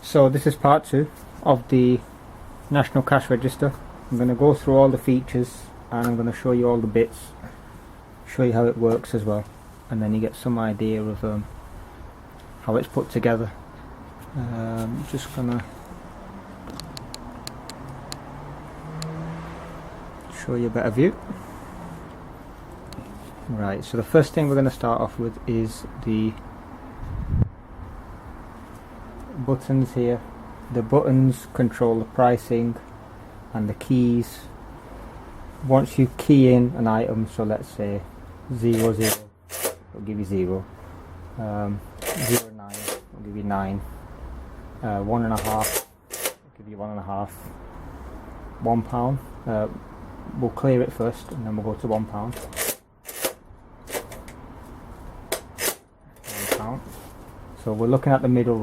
So this is part 2 of the National Cash Register. I'm going to go through all the features and I'm going to show you all the bits, show you how it works as well, and then you get some idea of how it's put together. Just gonna show you a better view. Right, so the first thing we're going to start off with is the buttons here. The buttons control the pricing, and the keys, once you key in an item, so let's say 00, it'll give you 0, 09, it'll give you 9, 1.5, it'll give you 1.5, £1, we'll clear it first and then we'll go to £1. £1. So we're looking at the middle row.